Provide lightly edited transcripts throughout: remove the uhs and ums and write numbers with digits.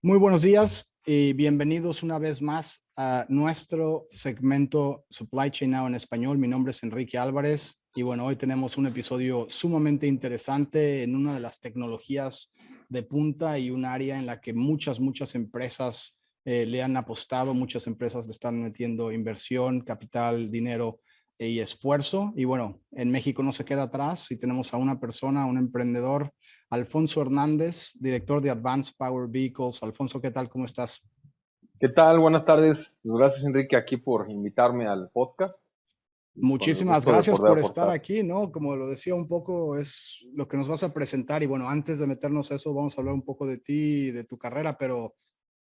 Muy buenos días y bienvenidos una vez más a nuestro segmento Supply Chain Now en español. Mi nombre es Enrique Álvarez y bueno, hoy tenemos un episodio sumamente interesante en una de las tecnologías de punta y un área en la que muchas empresas le han apostado, muchas empresas le están metiendo inversión, capital, dinero y esfuerzo. Y bueno, en México no se queda atrás y tenemos a una persona, un emprendedor, Alfonso Hernández, director de Advanced Power Vehicles. Alfonso, ¿qué tal? ¿Cómo estás? ¿Qué tal? Buenas tardes. Pues gracias, Enrique, aquí por invitarme al podcast y con el Muchísimas gusto de gracias poder por estar aportar. aquí, ¿no? Como lo decía un poco, es lo que nos vas a presentar y bueno, antes de meternos a eso, vamos a hablar un poco de ti y de tu carrera, pero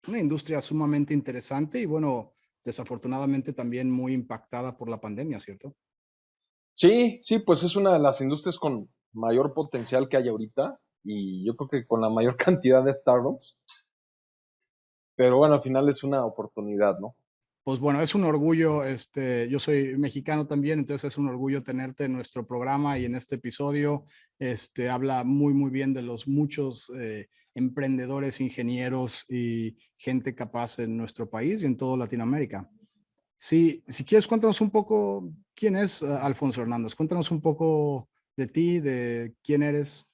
una industria sumamente interesante y bueno, desafortunadamente también muy impactada por la pandemia, ¿cierto? Sí, sí, pues es una de las industrias con mayor potencial que hay ahorita y yo creo que con la mayor cantidad de startups, pero bueno, al final es una oportunidad, ¿no? Pues bueno, es un orgullo, yo soy mexicano también, entonces es un orgullo tenerte en nuestro programa y en este episodio, habla muy bien de los muchos emprendedores, ingenieros y gente capaz en nuestro país y en toda Latinoamérica. Sí, si quieres, cuéntanos un poco quién es Alfonso Hernández, cuéntanos un poco de ti, de quién eres.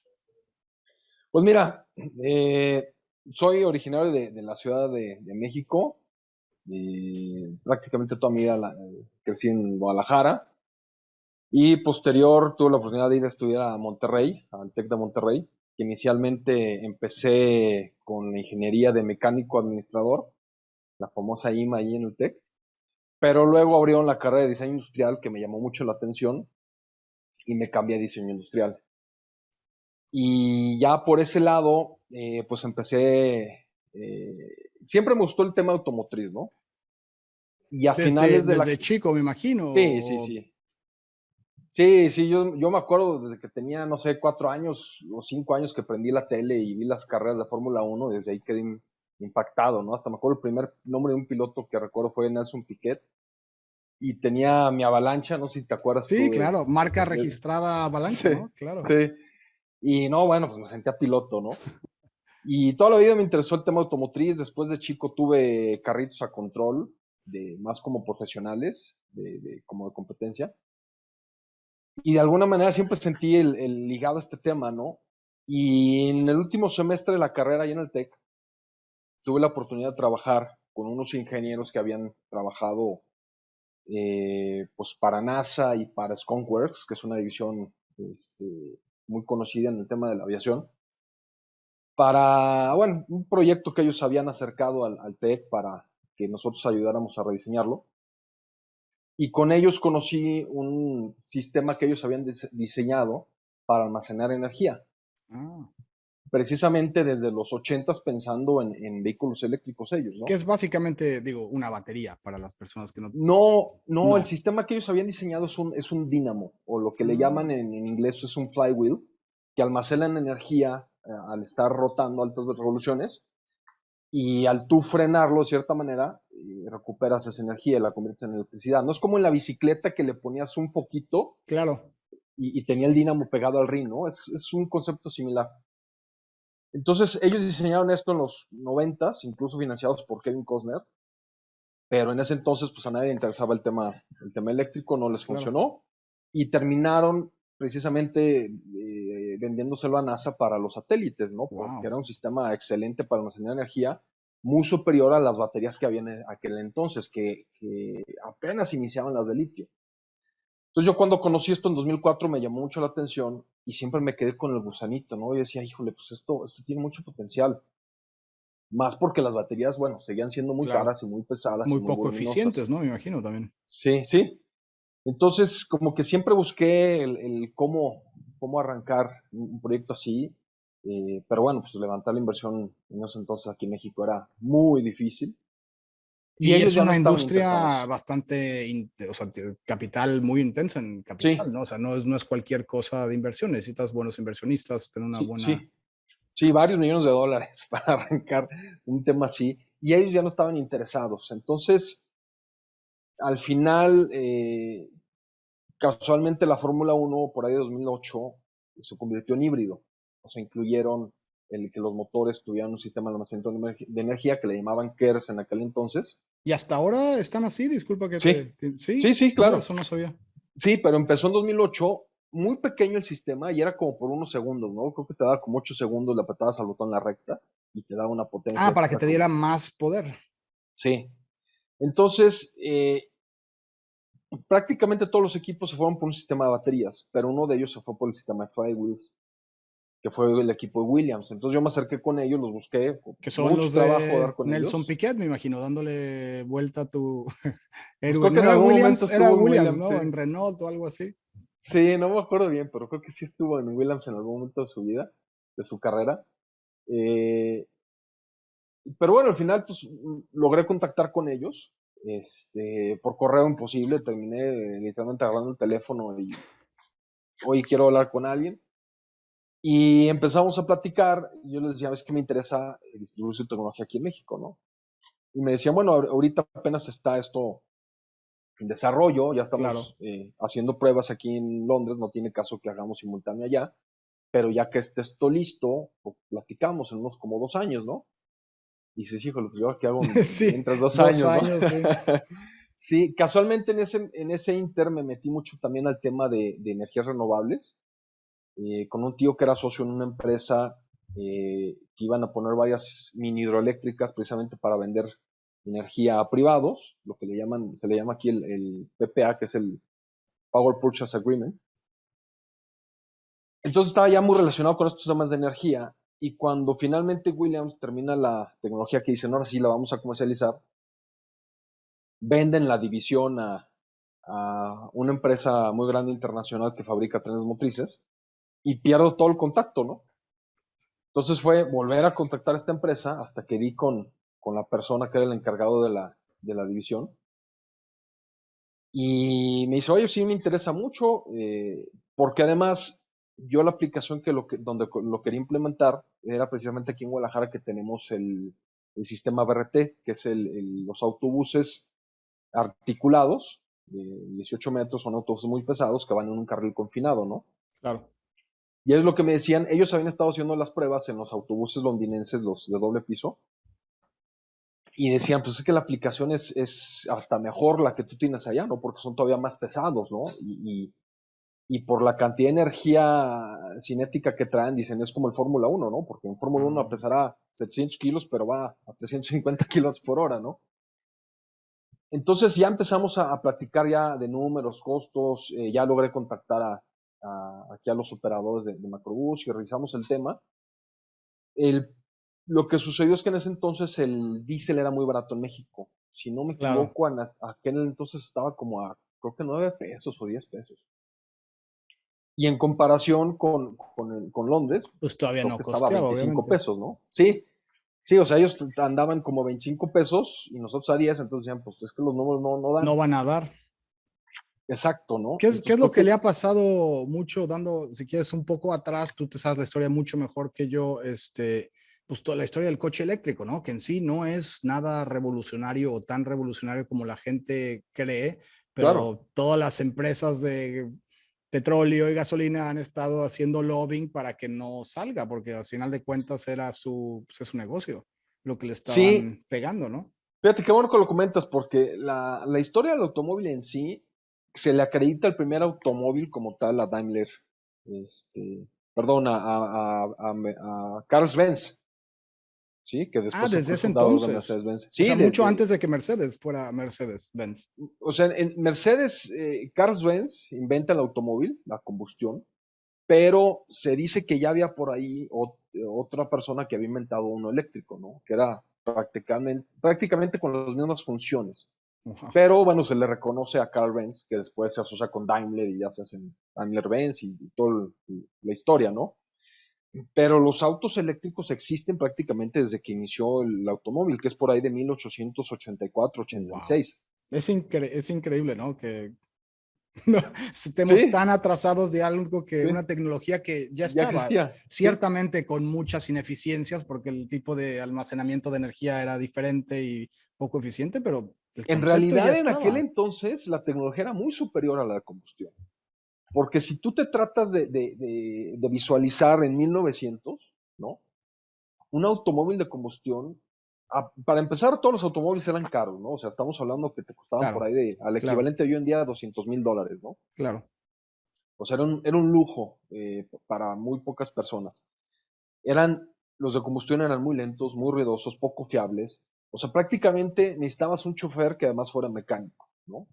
Pues mira, soy originario de la Ciudad de México y prácticamente toda mi vida crecí en Guadalajara y posterior tuve la oportunidad de ir a estudiar a Monterrey, al TEC de Monterrey, que inicialmente empecé con la ingeniería de mecánico administrador, la famosa IMA ahí en el TEC, pero luego abrieron la carrera de diseño industrial que me llamó mucho la atención y me cambié a diseño industrial. Y ya por ese lado, pues empecé, siempre me gustó el tema automotriz, ¿no? Y a finales de la... Desde chico, me imagino. Sí, sí, sí. Sí, sí, yo me acuerdo desde que tenía, no sé, 4 años o 5 años que prendí la tele y vi las carreras de Fórmula 1, desde ahí quedé impactado, ¿no? Hasta me acuerdo el primer nombre de un piloto que recuerdo fue Nelson Piquet y tenía mi Avalancha, no sé si te acuerdas Sí, tú claro, marca de- registrada Avalancha, sí, ¿no? Claro. sí. Y no, bueno, pues me sentía piloto, ¿no? Y toda la vida me interesó el tema automotriz, después de chico tuve carritos a control, de más como profesionales, como de competencia. Y de alguna manera siempre sentí el ligado a este tema, ¿no? Y en el último semestre de la carrera ahí en el TEC, tuve la oportunidad de trabajar con unos ingenieros que habían trabajado pues para NASA y para Skunk Works, que es una división muy conocida en el tema de la aviación, para, bueno, un proyecto que ellos habían acercado al TEC para que nosotros ayudáramos a rediseñarlo. Y con ellos conocí un sistema que ellos habían diseñado para almacenar energía, Ah. precisamente desde los 80 pensando en vehículos eléctricos ellos, Que ¿no? es básicamente, digo, una batería para las personas que no. No, no, el No. sistema que ellos habían diseñado es un dínamo, o lo que le Ah, llaman en inglés es un flywheel, que almacenan energía al estar rotando a altas revoluciones, y al tú frenarlo de cierta manera, recuperas esa energía y la conviertes en electricidad. No es como en la bicicleta que le ponías un foquito claro. y tenía el dínamo pegado al rin, ¿no? Es un concepto similar. Entonces, ellos diseñaron esto en los 90, incluso financiados por Kevin Costner, pero en ese entonces, pues a nadie le interesaba el tema eléctrico, no les Claro. funcionó, y terminaron precisamente vendiéndoselo a NASA para los satélites, ¿no? Porque Wow. era un sistema excelente para almacenar energía, muy superior a las baterías que había en aquel entonces, que apenas iniciaban las de litio. Entonces yo cuando conocí esto en 2004 me llamó mucho la atención y siempre me quedé con el gusanito, ¿no? Yo decía, híjole, pues esto tiene mucho potencial. Más porque las baterías, bueno, seguían siendo muy Claro. caras y muy pesadas y Muy muy poco voluminosas. eficientes, ¿no? Me imagino también. Sí, sí. Entonces, como que siempre busqué el cómo arrancar un proyecto así. Pero bueno, pues levantar la inversión en esos entonces aquí en México era muy difícil. Y Y ellos es ya no una estaban industria interesados. bastante, o sea, capital muy intenso en capital, Sí, ¿no? O sea, no es cualquier cosa de inversión. Necesitas buenos inversionistas, tener una sí, buena. sí. Sí, varios millones de dólares para arrancar un tema así, y ellos ya no estaban interesados. Entonces, al final, casualmente la Fórmula 1 por ahí de 2008 se convirtió en híbrido. O sea, incluyeron el que los motores tuvieran un sistema de almacenamiento de energía que le llamaban KERS en aquel entonces. ¿Y hasta ahora están así? Disculpa que Sí, Sí, sí, mira, claro. eso no sabía. Sí, pero empezó en 2008, muy pequeño el sistema y era como por unos segundos, ¿no? Creo que te daba como 8 segundos, le apretabas al botón en la recta y te daba una potencia Ah, para que extra te diera más poder. Sí. Entonces, prácticamente todos los equipos se fueron por un sistema de baterías, pero uno de ellos se fue por el sistema de flywheels, que fue el equipo de Williams. Entonces yo me acerqué con ellos, los busqué, Que son mucho los trabajo dar de con Nelson ellos. Piquet, me imagino, dándole vuelta a tu Pues héroe. creo que No en era algún momento Williams, era estuvo en Williams, Williams, sí. ¿no? En Renault o algo así. Sí, no me acuerdo bien, pero creo que sí estuvo en Williams en algún momento de su vida, de su carrera. Eh, pero bueno, al final pues logré contactar con ellos. Por correo imposible, terminé literalmente agarrando el teléfono y hoy quiero hablar con alguien. Y empezamos a platicar, y yo les decía, es que me interesa distribuir su tecnología aquí en México, ¿no? Y me decían, bueno, ahorita apenas está esto en desarrollo, ya Claro. estamos haciendo pruebas aquí en Londres, no tiene caso que hagamos simultáneo allá, pero ya que esté esto listo, pues, platicamos en unos como 2 años, ¿no? Y dices, híjole, pues yo ahora qué hago Sí, mientras dos 2 años, ¿no? años, sí. Sí, casualmente en ese inter me metí mucho también al tema de energías renovables, con un tío que era socio en una empresa que iban a poner varias mini hidroeléctricas precisamente para vender energía a privados, lo que se le llama aquí el PPA, que es el Power Purchase Agreement. Entonces estaba ya muy relacionado con estos temas de energía y cuando finalmente Williams termina la tecnología que dicen, ahora sí la vamos a comercializar, venden la división a una empresa muy grande internacional que fabrica trenes motrices y pierdo todo el contacto, ¿no? Entonces fue volver a contactar a esta empresa hasta que di con la persona que era el encargado de la división. Y me dice, oye, sí me interesa mucho, porque además yo la aplicación donde lo quería implementar era precisamente aquí en Guadalajara que tenemos el sistema BRT, que es los autobuses articulados de 18 metros, son autobuses muy pesados que van en un carril confinado, ¿no? Claro. Y es lo que me decían, ellos habían estado haciendo las pruebas en los autobuses londinenses, los de doble piso, y decían, pues es que la aplicación es hasta mejor la que tú tienes allá, ¿no? Porque son todavía más pesados, ¿no? Y por la cantidad de energía cinética que traen, dicen, es como el Fórmula 1, ¿no? Porque en Fórmula 1 Ah. pesará 700 kilos, pero va a 350 kilómetros por hora, ¿no? Entonces ya empezamos a platicar ya de números, costos, ya logré contactar aquí a los operadores de Macrobús y revisamos el tema. El, lo que sucedió es que en ese entonces el diésel era muy barato en México. Si no me Claro. equivoco, aquel entonces estaba como creo que 9 pesos o 10 pesos. Y en comparación con Londres, Pues todavía creo no que estaba a costeaba, 25 obviamente. pesos, ¿no? Sí, sí, o sea, ellos andaban como 25 pesos y nosotros a 10, entonces decían, pues es que los números no No dan. van a dar. Exacto, ¿no? ¿Qué es Entonces lo creo que le que, ha pasado mucho, dando, si quieres, un poco atrás, tú te sabes la historia mucho mejor que yo, pues toda la historia del coche eléctrico, ¿no? Que en sí no es nada revolucionario o tan revolucionario como la gente cree, claro, pero todas las empresas de petróleo y gasolina han estado haciendo lobbying para que no salga, porque al final de cuentas era pues es su negocio, lo que le sí, estaban pegando, ¿no? fíjate qué bueno que lo comentas, porque la historia del automóvil en sí se le acredita el primer automóvil como tal a Daimler, perdón, a Carl Benz, ¿sí? Que Ah, después desde fue ese fundador de entonces. Mercedes-Benz. O Sí, sea, mucho antes de que Mercedes fuera Mercedes-Benz. o sea, en Mercedes, Carl Benz inventa el automóvil, la combustión, pero se dice que ya había por ahí otra persona que había inventado uno eléctrico, ¿no? Que era prácticamente con las mismas funciones. Ajá. Pero bueno, se le reconoce a Carl Benz, que después se asocia con Daimler y ya se hacen Daimler-Benz y toda la historia, ¿no? Pero los autos eléctricos existen prácticamente desde que inició el automóvil, que es por ahí de 1884-86. Wow. Es increíble, ¿no? Que no, estemos Sí, tan atrasados de algo que sí, una tecnología que ya ya estaba, existía, sí. ciertamente con muchas ineficiencias, porque el tipo de almacenamiento de energía era diferente y poco eficiente, pero el En concepto ya realidad, en aquel estaba. entonces, la tecnología era muy superior a la de combustión. Porque si tú te tratas de visualizar en 1900, ¿no? un automóvil de combustión, para empezar, todos los automóviles eran caros, ¿no? O sea, estamos hablando que te costaban por Claro, ahí al claro, equivalente de hoy en día $200,000, ¿no? claro. O sea, era un lujo para muy pocas personas. Eran, los de combustión eran muy lentos, muy ruidosos, poco fiables. O sea, prácticamente necesitabas un chofer que además fuera mecánico, ¿no?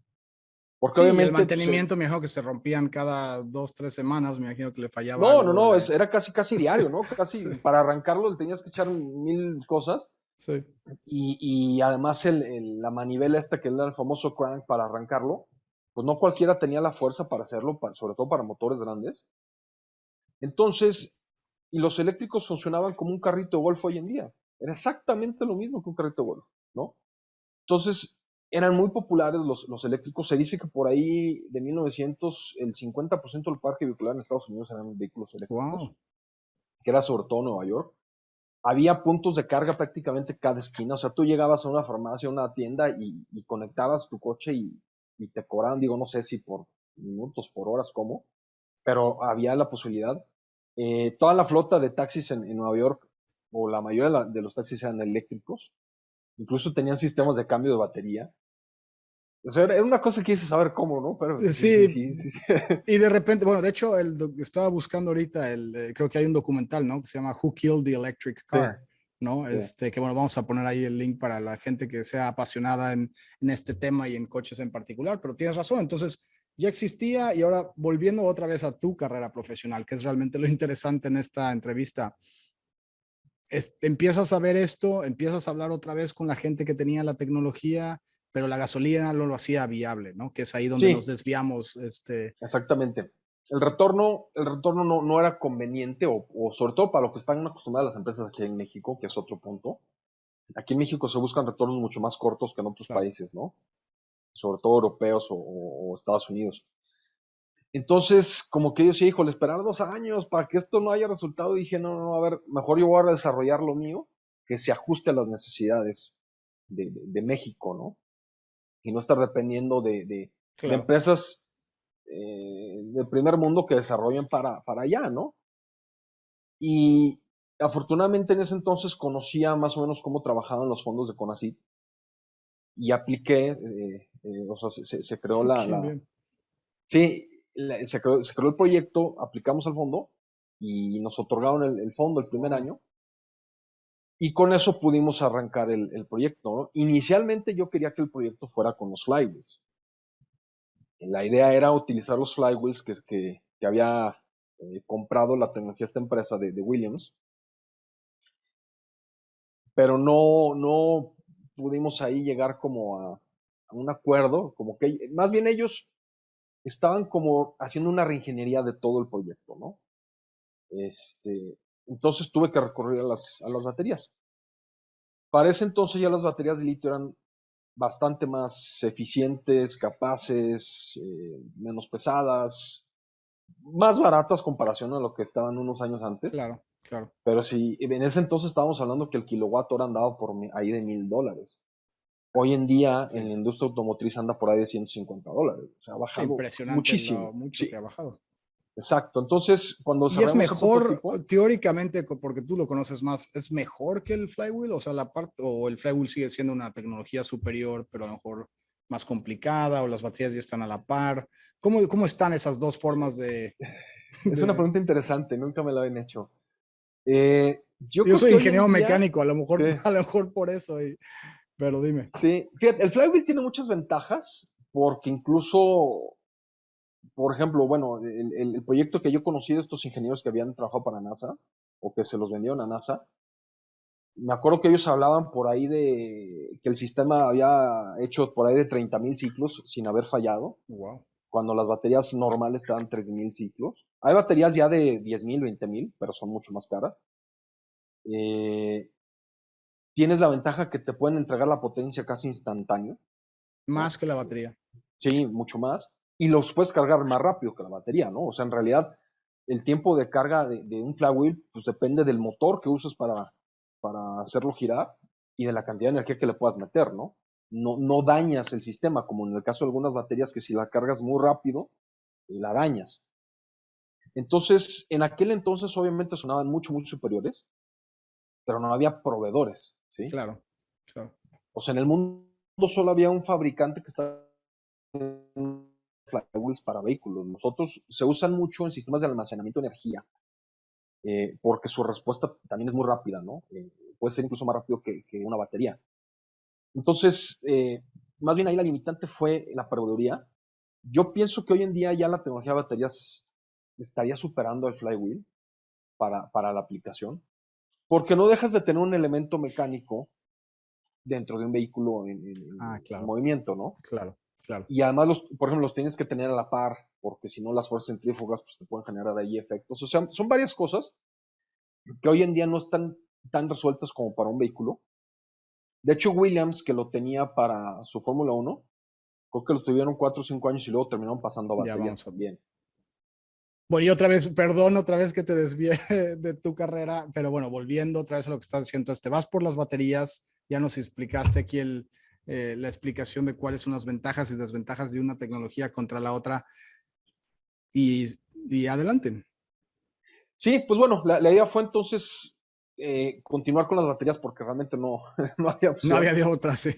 Porque Sí, y el obviamente, pues, mantenimiento me dijo que se rompían cada 2, 3 semanas, me imagino que le fallaba no, no, algo. no, era casi, casi Sí, diario, ¿no? Casi sí, para arrancarlo le tenías que echar mil cosas. sí. Y además la manivela esta que era el famoso crank para arrancarlo, pues no cualquiera tenía la fuerza para hacerlo, sobre todo para motores grandes. Entonces, y los eléctricos funcionaban como un carrito de golf hoy en día. Era exactamente lo mismo que un carrito de golf, ¿no? Entonces, eran muy populares los eléctricos. Se dice que por ahí de 1900, el 50% del parque vehicular en Estados Unidos eran vehículos eléctricos, Wow. que era sobre todo Nueva York. Había puntos de carga prácticamente cada esquina. O sea, tú llegabas a una farmacia, a una tienda y conectabas tu coche y te cobraban, digo, no sé si por minutos, por horas, cómo, pero había la posibilidad. Toda la flota de taxis en Nueva York, o la mayoría de los taxis eran eléctricos, incluso tenían sistemas de cambio de batería. O sea, era una cosa que quise saber cómo, ¿no? Pero sí, sí, Sí, sí, sí, sí. y de repente, bueno, de hecho, estaba buscando ahorita, creo que hay un documental, ¿no? Que se llama Who Killed the Electric Sí, Car, ¿no? sí. Que bueno, vamos a poner ahí el link para la gente que sea apasionada en este tema y en coches en particular, pero tienes razón, entonces ya existía y ahora volviendo otra vez a tu carrera profesional, que es realmente lo interesante en esta entrevista, empiezas a ver esto, empiezas a hablar otra vez con la gente que tenía la tecnología, pero la gasolina no lo hacía viable, ¿no? Que es ahí donde nos Sí, desviamos, exactamente. El retorno no era conveniente, o sobre todo para lo que están acostumbradas las empresas aquí en México, que es otro punto. Aquí en México se buscan retornos mucho más cortos que en otros claro. países, ¿no? Sobre todo europeos o Estados Unidos. Entonces, como que yo sí, híjole, esperar 2 años para que esto no haya resultado, dije, no, no, a ver, mejor yo voy a desarrollar lo mío, que se ajuste a las necesidades de México, ¿no? Y no estar dependiendo de Claro. empresas del primer mundo que desarrollen para allá, ¿no? Y afortunadamente en ese entonces conocía más o menos cómo trabajaban los fondos de CONACYT y apliqué, o sea, se creó Qué bien. sí, se creó el proyecto, aplicamos al fondo y nos otorgaron el fondo el primer Wow. año y con eso pudimos arrancar el proyecto, ¿no? Inicialmente yo quería que el proyecto fuera con los flywheels. La idea era utilizar los flywheels que había comprado la tecnología esta empresa de Williams, pero no pudimos ahí llegar como a un acuerdo, como que más bien ellos estaban como haciendo una reingeniería de todo el proyecto, ¿no? Entonces tuve que recurrir a las baterías. Para ese entonces ya las baterías de litio eran bastante más eficientes, capaces, menos pesadas, más baratas comparación a lo que estaban unos años antes. Claro, claro. Pero sí, en ese entonces estábamos hablando que el kilowatt hora andaba por ahí de $1,000. Hoy en día en Sí. la industria automotriz anda por ahí de $150. O sea, ha Sí, bajado impresionante lo muchísimo. mucho que Sí, ha bajado. exacto. Entonces, cuando Y es desarrollamos el mejor, prototipo, teóricamente, porque tú lo conoces más, ¿es mejor que el flywheel? O sea, la parte, o el flywheel sigue siendo una tecnología superior, pero a lo mejor más complicada, o las baterías ya están a la par. ¿Cómo están esas dos formas es una de... pregunta interesante, nunca me la habían hecho. Yo Yo creo soy que hoy en ingeniero día, mecánico, a lo mejor, sí, a lo mejor por eso, pero dime. sí, fíjate, el flywheel tiene muchas ventajas porque incluso, por ejemplo, bueno, el proyecto que yo conocí de estos ingenieros que habían trabajado para NASA o que se los vendieron a NASA, me acuerdo que ellos hablaban por ahí de que el sistema había hecho por ahí de 30,000 ciclos sin haber fallado, Wow. cuando las baterías normales te dan 3,000 ciclos. Hay baterías ya de 10,000, 20,000, pero son mucho más caras. Eh, Tienes la ventaja que te pueden entregar la potencia casi instantáneo, ¿no? Más que la batería. Sí, mucho más. Y los puedes cargar más rápido que la batería, ¿no? O sea, en realidad, el tiempo de carga de un flywheel, pues depende del motor que uses para hacerlo girar y de la cantidad de energía que le puedas meter, ¿no? No dañas el sistema, como en el caso de algunas baterías que si la cargas muy rápido, la dañas. Entonces, en aquel entonces obviamente sonaban mucho, mucho superiores. pero no había proveedores, ¿sí? Claro, claro. O sea, en el mundo solo había un fabricante que estaba en flywheels para vehículos. Nosotros se usan mucho en sistemas de almacenamiento de energía, porque su respuesta también es muy rápida, ¿no? Puede ser incluso más rápido que una batería. Entonces, más bien ahí la limitante fue la proveeduría. Yo pienso que hoy en día ya la tecnología de baterías estaría superando el flywheel para la aplicación, porque no dejas de tener un elemento mecánico dentro de un vehículo en Claro, movimiento, ¿no? claro, claro. Y además, por ejemplo, los tienes que tener a la par, porque si no las fuerzas centrífugas pues, te pueden generar ahí efectos. O sea, son varias cosas que hoy en día no están tan resueltas como para un vehículo. De hecho, Williams, que lo tenía para su Fórmula 1, creo que lo tuvieron 4 o 5 años y luego terminaron pasando a Ya baterías vamos a... también. Bueno, y otra vez, perdón, otra vez que te desvié de tu carrera, pero bueno, volviendo otra vez a lo que estás diciendo, te vas por las baterías, ya nos explicaste aquí la explicación de cuáles son las ventajas y desventajas de una tecnología contra la otra y, y adelante. Sí, pues bueno, la idea fue entonces continuar con las baterías porque realmente no, no había No opción. había de otra, sí.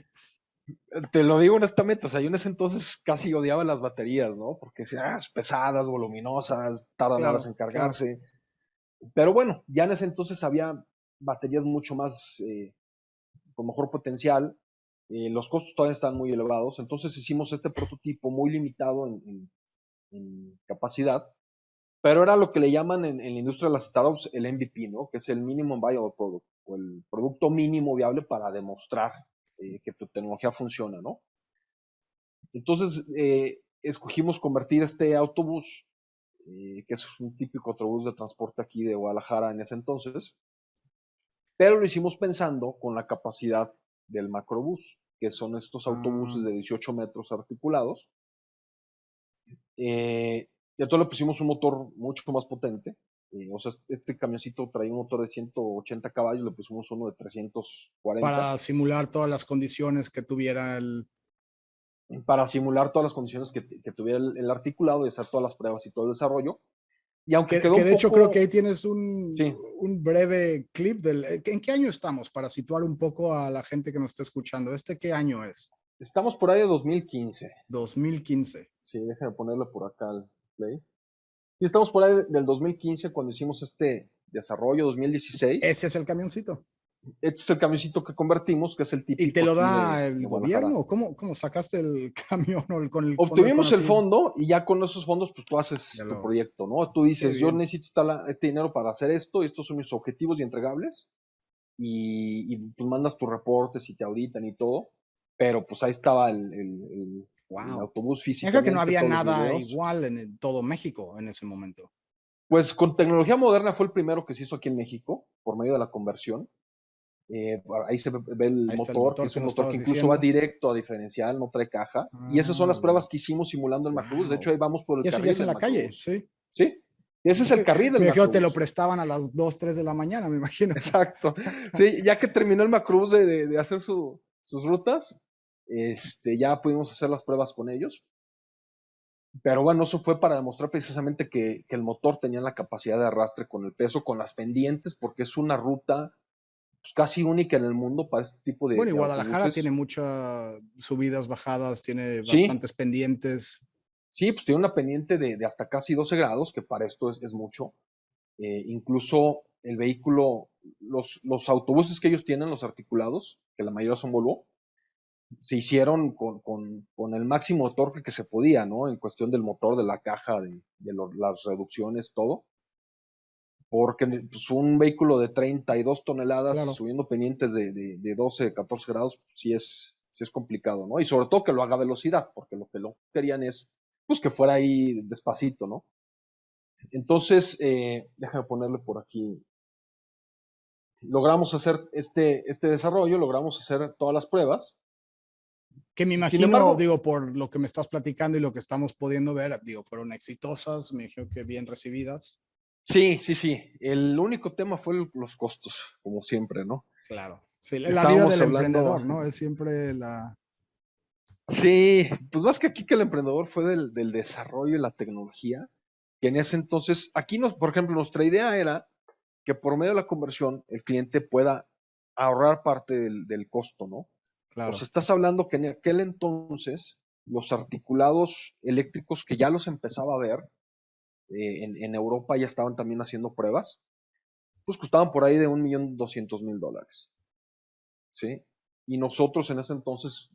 Te lo digo honestamente, o sea, yo en ese entonces casi odiaba las baterías, ¿no? Porque decía, pesadas, voluminosas, tardan horas Claro, en claro. cargarse. Pero bueno, ya en ese entonces había baterías mucho más, con mejor potencial. Los costos todavía estaban muy elevados. Entonces hicimos este prototipo muy limitado en capacidad, pero era lo que le llaman en la industria de las startups el MVP, ¿no? Que es el Minimum Viable Product, o el producto mínimo viable para demostrar que tu tecnología funciona, ¿no? Entonces, escogimos convertir este autobús, que es un típico autobús de transporte aquí de Guadalajara en ese entonces, pero lo hicimos pensando con la capacidad del macrobús, que son estos Ah, autobuses de 18 metros articulados. Y a todo le pusimos un motor mucho más potente. O sea, este camioncito traía un motor de 180 caballos, le pusimos uno de 340 para simular todas las condiciones que tuviera para simular todas las condiciones que tuviera el articulado y hacer todas las pruebas y todo el desarrollo. Y aunque quedó que un de hecho creo que poco, ahí tienes sí, un breve clip del... ¿En qué año estamos? Para situar un poco a la gente que nos está escuchando. ¿Qué año es? estamos por ahí de 2015. 2015. Sí, déjenme ponerle por acá el play. Sí, estamos por ahí del 2015 cuando hicimos este desarrollo, 2016. Ese es el camioncito. Este es el camioncito que convertimos, que es el ¿Y te típico lo aquí da de el Guadalajara. gobierno? ¿Cómo sacaste el camión o con el fondo de Obtuvimos el conocimiento? fondo y ya con esos fondos, pues tú Ya haces tu lo... proyecto, ¿no? Tú Qué dices, yo bien. necesito este dinero para hacer esto, y estos son mis objetivos y entregables, y pues mandas tus reportes y te auditan y todo, pero pues ahí estaba el Wow. autobús Me dijo que no físicamente, había todos los nada videos. igual en todo México en ese momento. Pues con tecnología moderna fue el primero que se hizo aquí en México, por medio de la conversión. Ahí se ve el Ahí está el motor, que motor es que un nos motor que estabas incluso va diciendo. directo a diferencial, no trae caja. Y esas son Ah, las bueno. pruebas que hicimos simulando el Macrobús. De hecho, Wow. ahí vamos por el Y eso ya carril es en del la calle, Macrobús. sí. ¿Sí? Ese es el carril del Me imagino te lo Macrobús. prestaban a las 2 3 de la mañana, me imagino. Exacto. Sí, ya que terminó el Macrobús de hacer sus rutas, ya pudimos hacer las pruebas con ellos. Pero bueno, eso fue para demostrar precisamente que el motor tenía la capacidad de arrastre con el peso, con las pendientes, porque es una ruta pues, casi única en el mundo para este tipo Bueno, y de Guadalajara tiene autobuses. muchas subidas, bajadas, tiene Sí, bastantes pendientes. sí, pues tiene una pendiente de hasta casi 12 grados, que para esto es mucho. Incluso el vehículo, los autobuses que ellos tienen, los articulados, que la mayoría son Volvo, se hicieron con el máximo de torque que se podía, ¿no? En cuestión del motor, de la caja, las reducciones, todo. Porque pues, un vehículo de 32 toneladas Claro. subiendo pendientes de 12, 14 grados, pues, sí es complicado, ¿no? Y sobre todo que lo haga a velocidad, porque lo que lo querían es, pues, que fuera ahí despacito, ¿no? Entonces, déjame ponerle por aquí. Logramos hacer este desarrollo, logramos hacer todas las pruebas. Que me Sin imagino, embargo, digo, por lo que me estás platicando y lo que estamos pudiendo ver, digo, fueron exitosas, me imagino que bien recibidas. sí, sí, sí. El único tema fue los costos, como siempre, ¿no? Claro. Sí, la vida Estábamos del hablando, emprendedor, ¿no? Es siempre la... sí, pues más que aquí que el emprendedor fue del desarrollo y la tecnología, que en ese entonces, aquí por ejemplo, nuestra idea era que por medio de la conversión el cliente pueda ahorrar parte del costo, ¿no? O sea, Claro, estás hablando que en aquel entonces los articulados eléctricos que ya los empezaba a ver en Europa ya estaban también haciendo pruebas, pues costaban por ahí de $1,200,000, ¿sí? Y nosotros en ese entonces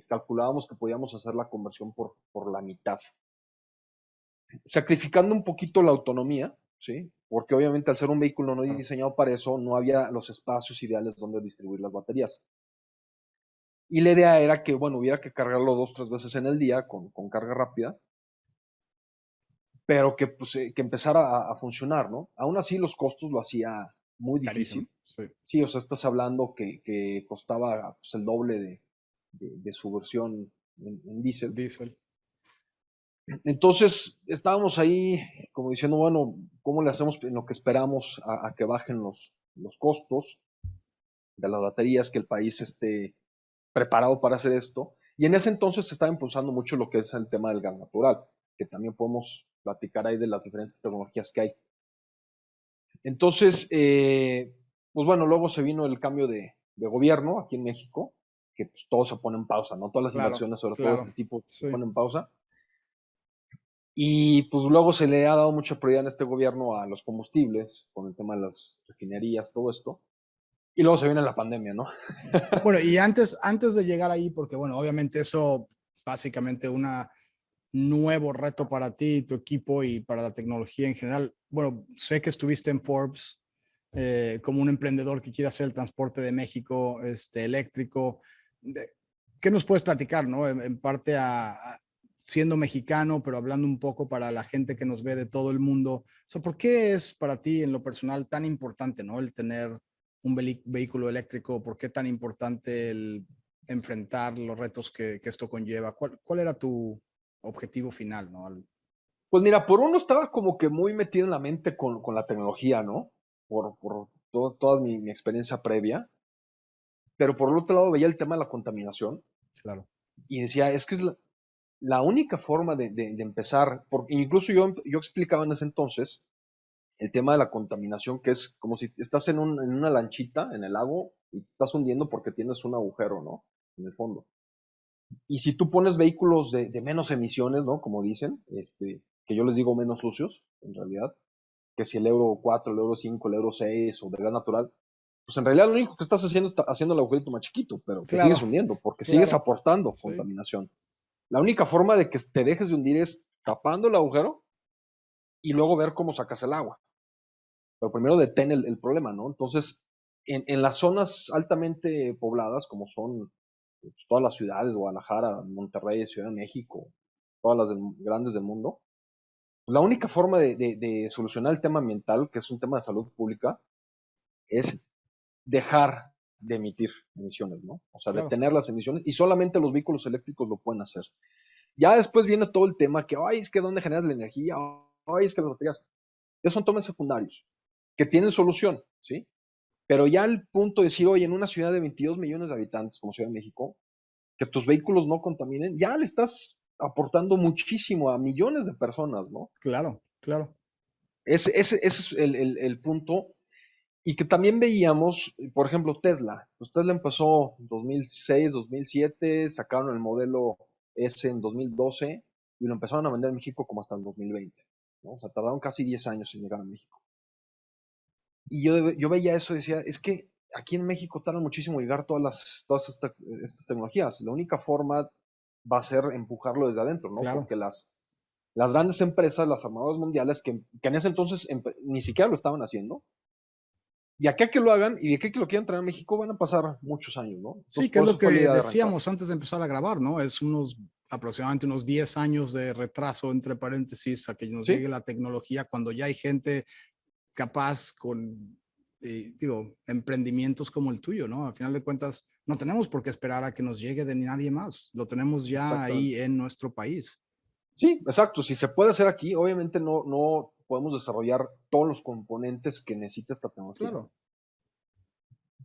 calculábamos que podíamos hacer la conversión por la mitad, sacrificando un poquito la autonomía, ¿sí? Porque obviamente al ser un vehículo no claro. diseñado para eso, no había los espacios ideales donde distribuir las baterías. Y la idea era que, bueno, hubiera que cargarlo 2, 3 veces en el día con carga rápida, pero que, pues, que empezara a funcionar, ¿no? Aún así, los costos lo hacía muy Carísimo, difícil. sí. Sí, o sea, estás hablando que costaba pues, el doble de su versión en diésel. Diesel. Entonces, estábamos ahí como diciendo, bueno, ¿cómo le hacemos en lo que esperamos a que bajen los costos de las baterías, que el país esté preparado para hacer esto? Y en ese entonces se estaba impulsando mucho lo que es el tema del gas natural, que también podemos platicar ahí de las diferentes tecnologías que hay. Entonces, pues bueno, luego se vino el cambio de gobierno aquí en México, que pues todo se pone en pausa, ¿no? Todas las Claro, inversiones, sobre todo este claro. tipo, se Sí. ponen en pausa. Y pues luego se le ha dado mucha prioridad en este gobierno a los combustibles, con el tema de las refinerías, todo esto. Y luego se viene la pandemia, ¿no? Bueno, y antes de llegar ahí, porque bueno, obviamente eso básicamente un nuevo reto para ti, tu equipo y para la tecnología en general. Bueno, sé que estuviste en Forbes como un emprendedor que quiere hacer el transporte de México eléctrico. ¿Qué nos puedes platicar, no? En parte siendo mexicano, pero hablando un poco para la gente que nos ve de todo el mundo. O sea, ¿por qué es para ti en lo personal tan importante, no? El tener un vehículo eléctrico, ¿por qué tan importante el enfrentar los retos que esto conlleva? ¿Cuál era tu objetivo final, no? Pues mira, por uno estaba como que muy metido en la mente con la tecnología, ¿no? Por toda mi experiencia previa. Pero por el otro lado veía el tema de la contaminación Claro, y decía, es que es la única forma de empezar, porque incluso yo explicaba en ese entonces el tema de la contaminación, que es como si estás en una lanchita en el lago y te estás hundiendo porque tienes un agujero, ¿no? En el fondo. Y si tú pones vehículos de menos emisiones, ¿no? Como dicen, que yo les digo menos sucios, en realidad, que si el Euro 4, el Euro 5, el Euro 6 o de gas natural, pues en realidad lo único que estás haciendo es haciendo el agujerito más chiquito, pero te sigues claro, hundiendo porque sigues claro. aportando Sí, contaminación. La única forma de que te dejes de hundir es tapando el agujero y luego ver cómo sacas el agua. Pero primero detén el problema, ¿no? Entonces, en las zonas altamente pobladas, como son pues, todas las ciudades, Guadalajara, Monterrey, Ciudad de México, todas las grandes del mundo, la única forma de solucionar el tema ambiental, que es un tema de salud pública, es dejar de emitir emisiones, ¿no? O sea, claro. detener las emisiones y solamente los vehículos eléctricos lo pueden hacer. Ya después viene todo el tema que, ay, es que dónde generas la energía, ay, es que las baterías, esos son temas secundarios que tienen solución, ¿sí? Pero ya el punto de decir, oye, en una ciudad de 22 millones de habitantes como Ciudad de México, que tus vehículos no contaminen, ya le estás aportando muchísimo a millones de personas, ¿no? Claro, claro. Ese es el punto. Y que también veíamos, por ejemplo, Tesla. Pues Tesla empezó en 2006, 2007, sacaron el modelo S en 2012 y lo empezaron a vender en México como hasta el 2020, ¿no? O sea, tardaron casi 10 años en llegar a México. Y yo veía eso y decía, es que aquí en México tardan muchísimo en llegar todas estas tecnologías. La única forma va a ser empujarlo desde adentro, ¿no? Claro. Porque las grandes empresas, las armadoras mundiales, que en ese entonces ni siquiera lo estaban haciendo, y acá que lo hagan y de acá que lo quieran traer a México van a pasar muchos años, ¿no? Sí, Entonces, que es por lo eso fue la que idea de arrancar. decíamos antes de empezar a grabar, ¿no? Es aproximadamente unos 10 años de retraso, entre paréntesis, a que nos llegue Sí, la tecnología cuando ya hay gente capaz digo, emprendimientos como el tuyo, ¿no? Al final de cuentas, no tenemos por qué esperar a que nos llegue de nadie más. Lo tenemos ya ahí exactamente. en nuestro país. Sí, exacto. Si se puede hacer aquí, obviamente no podemos desarrollar todos los componentes que necesita esta tecnología, Claro.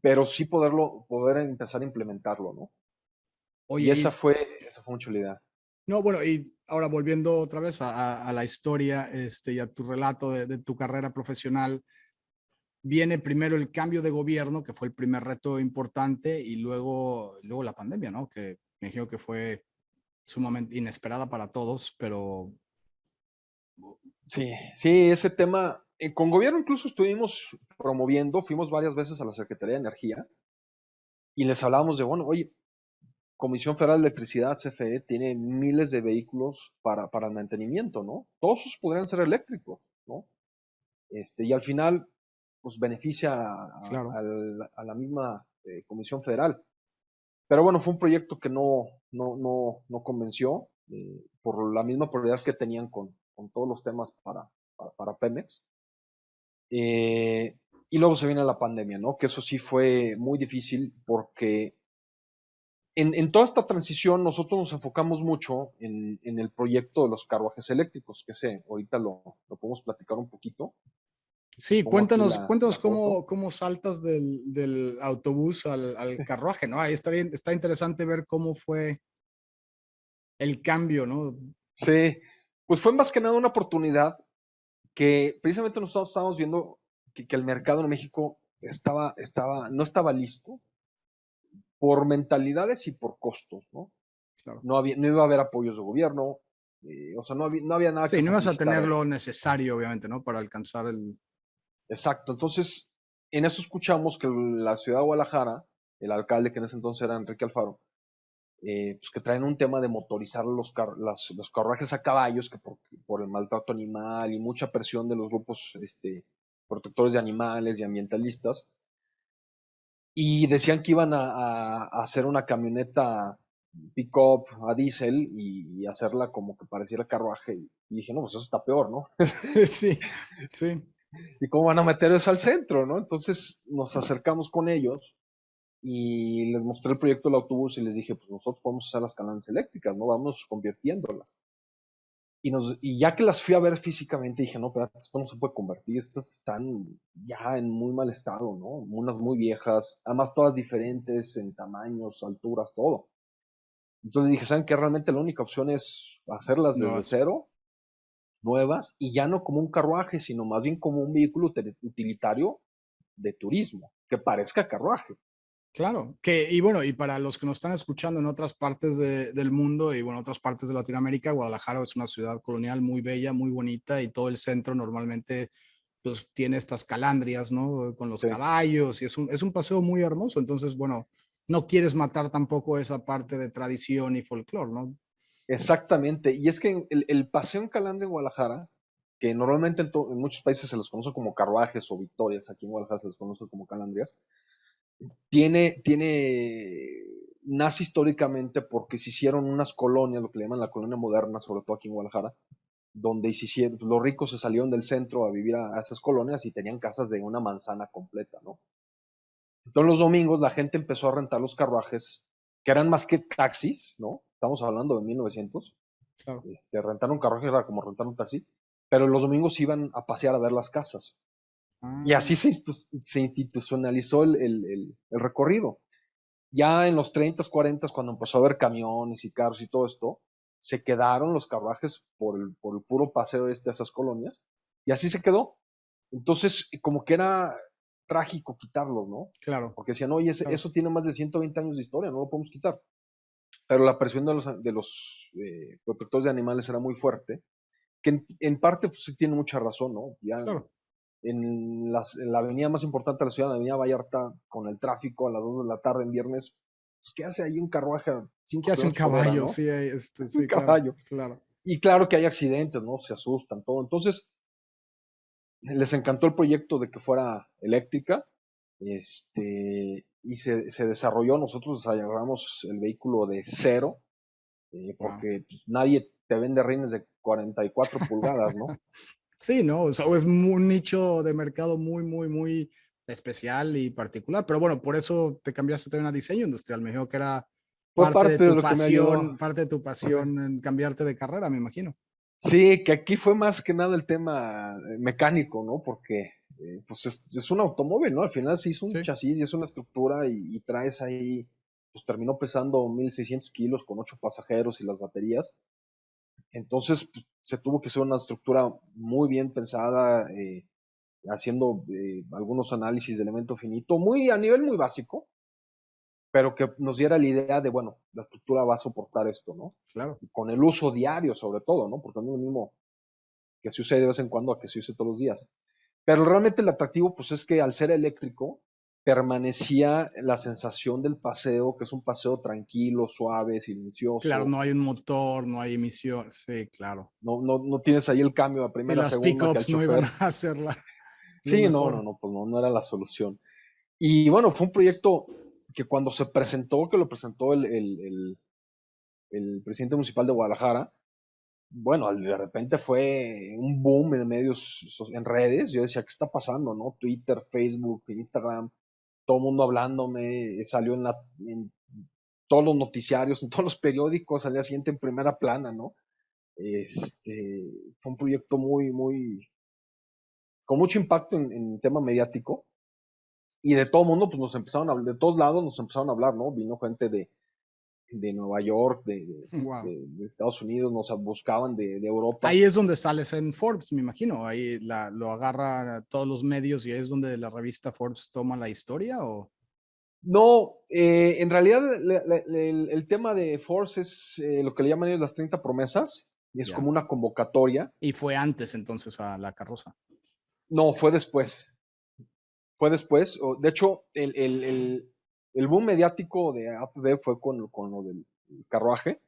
pero sí poder empezar a implementarlo, ¿no? Y Oye, esa fue mucho la idea. no, bueno, y ahora volviendo otra vez a la historia y a tu relato de tu carrera profesional, viene primero el cambio de gobierno, que fue el primer reto importante, y luego la pandemia, ¿no? Que me imagino que fue sumamente inesperada para todos, pero Sí, sí, ese tema, con gobierno incluso estuvimos promoviendo, fuimos varias veces a la Secretaría de Energía y les hablábamos de, bueno, oye, Comisión Federal de Electricidad, CFE, tiene miles de vehículos para el mantenimiento, ¿no? Todos esos podrían ser eléctricos, ¿no? Y al final, pues beneficia claro. a la misma Comisión Federal. Pero bueno, fue un proyecto que no convenció por la misma prioridad que tenían con todos los temas para Pemex. Y luego se viene la pandemia, ¿no? Que eso sí fue muy difícil porque en toda esta transición nosotros nos enfocamos mucho en el proyecto de los carruajes eléctricos, que sé, ahorita lo podemos platicar un poquito. Te Sí, pongo aquí cuéntanos la foto. cómo saltas del autobús al carruaje, ¿no? Ahí está interesante ver cómo fue el cambio, ¿no? Sí, pues fue más que nada una oportunidad que precisamente nosotros estábamos viendo que el mercado en México no estaba listo por mentalidades y por costos, ¿no? Claro. No iba a haber apoyos de gobierno, o sea, no había nada que Sí, no vas a tener facilitara lo esto. necesario, obviamente, ¿no? Para alcanzar Exacto, entonces en eso escuchamos que la ciudad de Guadalajara, el alcalde que en ese entonces era Enrique Alfaro, pues que traen un tema de motorizar los carruajes a caballos, que por el maltrato animal y mucha presión de los grupos protectores de animales y ambientalistas, y decían que iban a hacer una camioneta pick-up a diésel y hacerla como que pareciera carruaje, y dije, no, pues eso está peor, ¿no? Sí, sí, ¿Y cómo van a meter eso al centro, no? Entonces nos acercamos con ellos y les mostré el proyecto del autobús y les dije, pues nosotros podemos hacer las canales eléctricas, ¿no? Vamos convirtiéndolas. Y ya que las fui a ver físicamente, dije, no, pero esto no se puede convertir, estas están ya en muy mal estado, ¿no? Unas muy viejas, además todas diferentes en tamaños, alturas, todo. Entonces dije, ¿saben qué? Realmente la única opción es hacerlas no, desde cero, nuevas, y ya no como un carruaje, sino más bien como un vehículo utilitario de turismo, que parezca carruaje. claro. Y bueno, y para los que nos están escuchando en otras partes del mundo y bueno, otras partes de Latinoamérica, Guadalajara es una ciudad colonial muy bella, muy bonita y todo el centro normalmente pues tiene estas calandrias, ¿no? Con los Sí, caballos y es un paseo muy hermoso. Entonces, bueno, no quieres matar tampoco esa parte de tradición y folclore, ¿no? exactamente. Y es que el paseo en Calandria en Guadalajara, que normalmente en muchos países se les conoce como carruajes o victorias, aquí en Guadalajara se les conoce como calandrias, nace históricamente porque se hicieron unas colonias, lo que le llaman la colonia moderna, sobre todo aquí en Guadalajara, donde los ricos se salieron del centro a vivir a esas colonias y tenían casas de una manzana completa, ¿no? Entonces los domingos la gente empezó a rentar los carruajes, que eran más que taxis, ¿no? Estamos hablando de 1900. Claro. Rentar un carruaje era como rentar un taxi, pero los domingos iban a pasear a ver las casas. Y Ah, así se institucionalizó el recorrido. Ya en los 30, 40, cuando empezó a haber camiones y carros y todo esto, se quedaron los carruajes por el puro paseo a esas colonias, y así se quedó. Entonces, como que era trágico quitarlos, ¿no? claro, Porque decían, oye, claro. eso tiene más de 120 años de historia, no lo podemos quitar. Pero la presión de los protectores de animales era muy fuerte, que en parte pues sí tiene mucha razón, ¿no? Ya Claro. en la avenida más importante de la ciudad, la avenida Vallarta, con el tráfico a las 2 de la tarde en viernes, pues ¿qué hace ahí un carruaje a ¿Qué 5 hace un kilómetros por hora, caballo? no? Sí, Un sí, claro, caballo. claro. Y claro que hay accidentes, ¿no? Se asustan, todo. Entonces, les encantó el proyecto de que fuera eléctrica, y se desarrolló. Nosotros desarrollamos el vehículo de cero, Wow. porque pues, nadie te vende rines de 44 pulgadas, ¿no? Sí, ¿no? O sea, es un nicho de mercado muy, muy, muy especial y particular. Pero bueno, por eso te cambiaste también a diseño industrial. Me dijo que era Fue parte de lo que me ayudó. parte de tu Sí. pasión en cambiarte de carrera, me imagino. Sí, que aquí fue más que nada el tema mecánico, ¿no? Porque pues es un automóvil, ¿no? Al final sí es un Sí, chasis y es una estructura y traes ahí, pues terminó pesando 1,600 kilos con 8 pasajeros y las baterías. Entonces, pues, se tuvo que hacer una estructura muy bien pensada, haciendo algunos análisis de elemento finito, muy a nivel muy básico, pero que nos diera la idea de, bueno, la estructura va a soportar esto, ¿no? Claro. Con el uso diario, sobre todo, ¿no? Porque no es lo mismo que se use de vez en cuando a que se use todos los días. Pero realmente el atractivo, pues es que al ser eléctrico, permanecía la sensación del paseo, que es un paseo tranquilo, suave, Claro, silencioso. no hay un motor, no hay emisión. Sí, claro. No tienes ahí el cambio a Y primera, las segunda, que al pickups no iban chofer. a hacerla lo Sí, mejor. pues no era la solución. Y bueno, fue un proyecto que cuando se presentó, que lo presentó el presidente municipal de Guadalajara, bueno, de repente fue un boom en medios, en redes. Yo decía, ¿qué está pasando, no? Twitter, Facebook, Instagram, todo el mundo hablándome, salió en todos los noticiarios, en todos los periódicos, al día siguiente en primera plana, ¿no? Fue un proyecto con mucho impacto en tema mediático. Y de todo mundo, pues nos empezaron a hablar, de todos lados nos empezaron a hablar, ¿no? Vino gente de Nueva York, Wow. de Estados Unidos, nos buscaban de Europa. Ahí es donde sales en Forbes, me imagino. Ahí lo agarra todos los medios y ahí es donde la revista Forbes toma la historia o No, en realidad el tema de Force es lo que le llaman ellos las 30 promesas, y es ya. como una convocatoria. Y fue antes entonces a la carroza. No, fue después. Fue después. De hecho, el boom mediático de AppDev fue con lo del carruaje.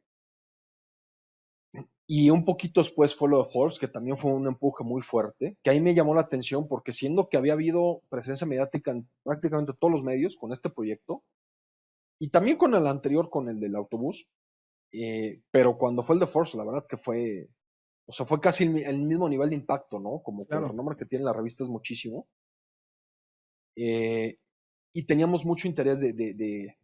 Y un poquito después fue lo de Forbes, que también fue un empuje muy fuerte, que ahí me llamó la atención porque siendo que había habido presencia mediática en prácticamente todos los medios con este proyecto, y también con el anterior, con el del autobús, pero cuando fue el de Forbes, la verdad que fue, o sea, fue casi el mismo nivel de impacto, ¿no? Como que el Claro. renombre que tiene la revista es muchísimo. Eh, y teníamos mucho interés de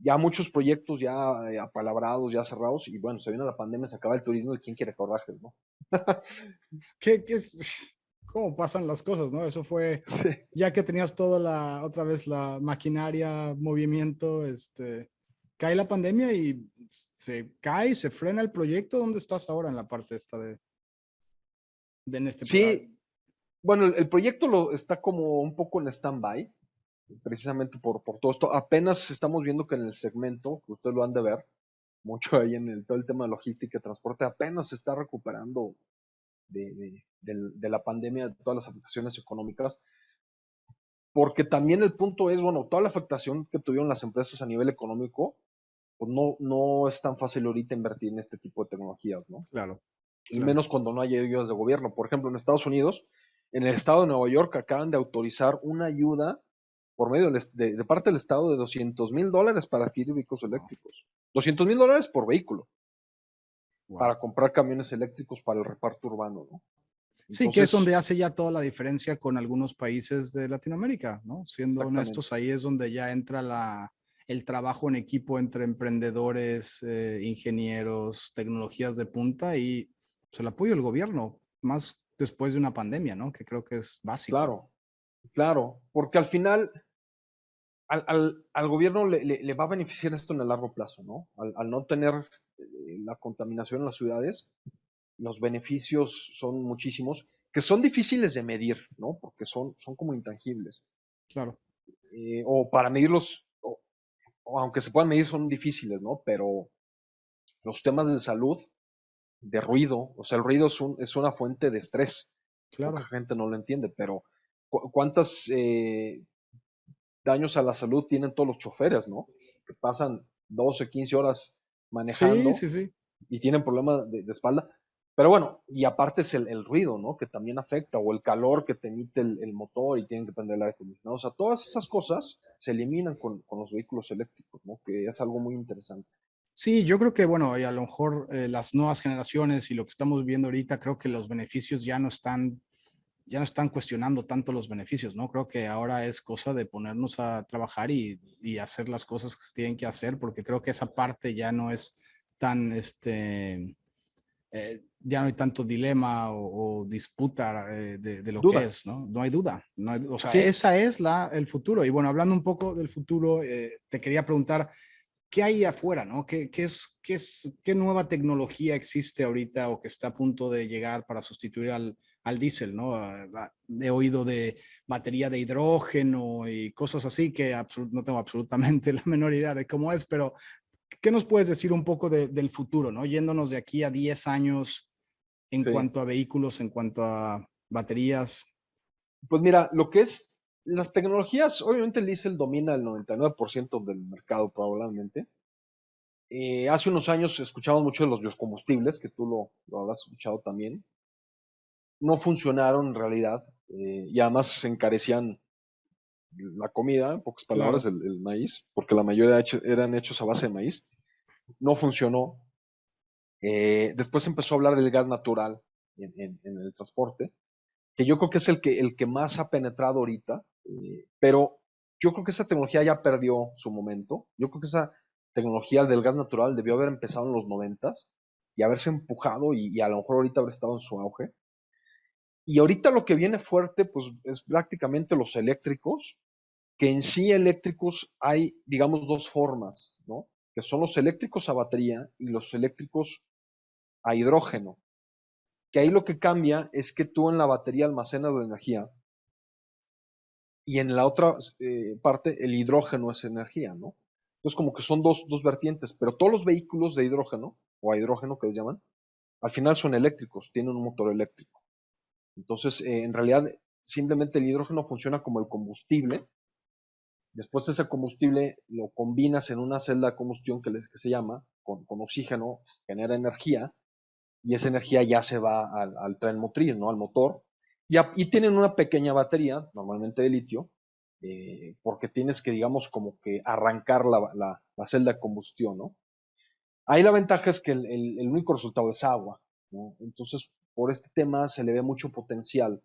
ya muchos proyectos ya apalabrados, ya cerrados, y bueno, se viene la pandemia, se acaba el turismo y quién quiere corrajes, ¿no? ¿Qué es? ¿Cómo pasan las cosas, no? Eso fue, Sí. ya que tenías toda otra vez la maquinaria, movimiento, cae la pandemia y se cae, se frena el proyecto. ¿Dónde estás ahora en la parte esta en este, Sí, bueno, el proyecto está como un poco en stand-by, precisamente por todo esto. Apenas estamos viendo que en el segmento, que ustedes lo han de ver, mucho ahí en todo el tema de logística y transporte, apenas se está recuperando de la pandemia, de todas las afectaciones económicas, porque también el punto es, bueno, toda la afectación que tuvieron las empresas a nivel económico, pues no es tan fácil ahorita invertir en este tipo de tecnologías, ¿no? claro, Y claro. menos cuando no hay ayudas de gobierno. Por ejemplo, en Estados Unidos, en el estado de Nueva York acaban de autorizar una ayuda por medio de parte del estado de $200,000 para adquirir vehículos Wow, eléctricos. $200,000 por vehículo wow. para comprar camiones eléctricos para el reparto urbano, ¿no? Sí, que es Entonces, donde hace ya toda la diferencia con algunos países de Latinoamérica, ¿no? Siendo honestos, exactamente, ahí es donde ya entra el trabajo en equipo entre emprendedores, ingenieros, tecnologías de punta y pues, el apoyo del gobierno, más después de una pandemia, ¿no? Que creo que es básico. claro, claro, porque al final al gobierno le va a beneficiar esto en el largo plazo, ¿no? Al no tener la contaminación en las ciudades, los beneficios son muchísimos, que son difíciles de medir, ¿no? Porque son como intangibles. Claro. O para medirlos, o aunque se puedan medir, son difíciles, ¿no? Pero los temas de salud, de ruido, o sea, el ruido es una fuente de estrés. Poca Claro. gente no lo entiende, pero ¿cuántos daños a la salud tienen todos los choferes, ¿no? Que pasan 12, 15 horas Sí, manejando sí, sí. y tienen problemas de espalda. Pero bueno, y aparte es el ruido, ¿no? Que también afecta, o el calor que te emite el motor y tienen que prender el aire acondicionado. O sea, todas esas cosas se eliminan con los vehículos eléctricos, ¿no? Que es algo muy interesante. Sí, yo creo que, bueno, y a lo mejor las nuevas generaciones y lo que estamos viendo ahorita, creo que los beneficios ya no están cuestionando tanto los beneficios, ¿no? Creo que ahora es cosa de ponernos a trabajar y hacer las cosas que se tienen que hacer, porque creo que esa parte ya no es tan, ya no hay tanto dilema o disputa de lo que Duda. es, ¿no? No hay duda. O sea, Sí, esa es el futuro. Y bueno, hablando un poco del futuro, te quería preguntar, ¿qué hay afuera, no? ¿Qué nueva tecnología existe ahorita o que está a punto de llegar para sustituir al diésel, ¿no? He oído de batería de hidrógeno y cosas así que no tengo absolutamente la menor idea de cómo es, pero ¿qué nos puedes decir un poco del futuro, ¿no? Yéndonos de aquí a 10 años en Sí. cuanto a vehículos, en cuanto a baterías. Pues mira, lo que es las tecnologías, obviamente el diésel domina el 99% del mercado probablemente. Hace unos años escuchamos mucho de los biocombustibles, que tú lo habrás escuchado también. No funcionaron en realidad, y además se encarecían la comida, en pocas palabras, Claro, el maíz, porque la mayoría eran hechos a base de maíz. No funcionó. Después se empezó a hablar del gas natural en el transporte, que yo creo que es el que más ha penetrado ahorita, pero yo creo que esa tecnología ya perdió su momento. Yo creo que esa tecnología del gas natural debió haber empezado en los 90 y haberse empujado y a lo mejor ahorita haber estado en su auge. Y ahorita lo que viene fuerte, pues es prácticamente los eléctricos, que en sí eléctricos hay, digamos, dos formas, ¿no? Que son los eléctricos a batería y los eléctricos a hidrógeno. Que ahí lo que cambia es que tú en la batería almacenas la energía y en la otra parte el hidrógeno es energía, ¿no? Entonces como que son dos vertientes, pero todos los vehículos de hidrógeno, o a hidrógeno que les llaman, al final son eléctricos, tienen un motor eléctrico. Entonces, en realidad, simplemente el hidrógeno funciona como el combustible. Después ese combustible lo combinas en una celda de combustión que se llama, con oxígeno, genera energía, y esa energía ya se va al tren motriz, ¿no? Al motor. Y tienen una pequeña batería, normalmente de litio, porque tienes que, digamos, como que arrancar la celda de combustión, ¿no? Ahí la ventaja es que el único resultado es agua, ¿no? Entonces, por este tema se le ve mucho potencial.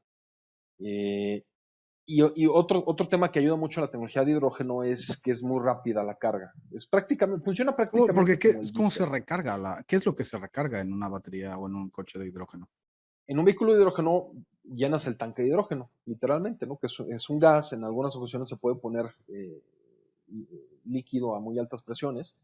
Eh, y otro tema que ayuda mucho a la tecnología de hidrógeno es que es muy rápida la carga. Funciona prácticamente Porque como el ¿cómo se diésel. recarga qué es lo que se recarga en una batería o en un coche de hidrógeno? En un vehículo de hidrógeno llenas el tanque de hidrógeno, literalmente, ¿no? Que es un gas, en algunas ocasiones se puede poner líquido a muy altas presiones,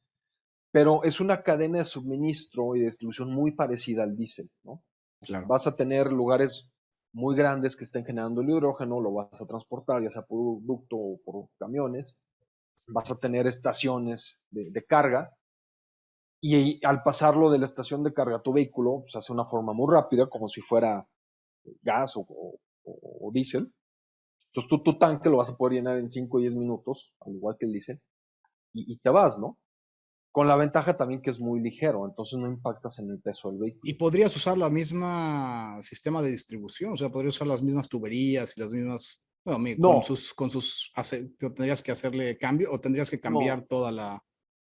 pero es una cadena de suministro y de distribución muy parecida al diésel, ¿no? Pues Claro. vas a tener lugares muy grandes que estén generando el hidrógeno, lo vas a transportar, ya sea por ducto o por camiones, vas a tener estaciones de carga, y al pasarlo de la estación de carga a tu vehículo, se hace de una forma muy rápida, como si fuera gas o diésel. Entonces tú tu tanque lo vas a poder llenar en 5 o 10 minutos, al igual que el diésel, y te vas, ¿no? Con la ventaja también que es muy ligero, entonces no impactas en el peso del Y vehículo. podrías usar la misma sistema de distribución, o sea, podrías usar las mismas tuberías y las mismas, bueno, No, tendrías que hacerle cambio o tendrías que cambiar no, toda la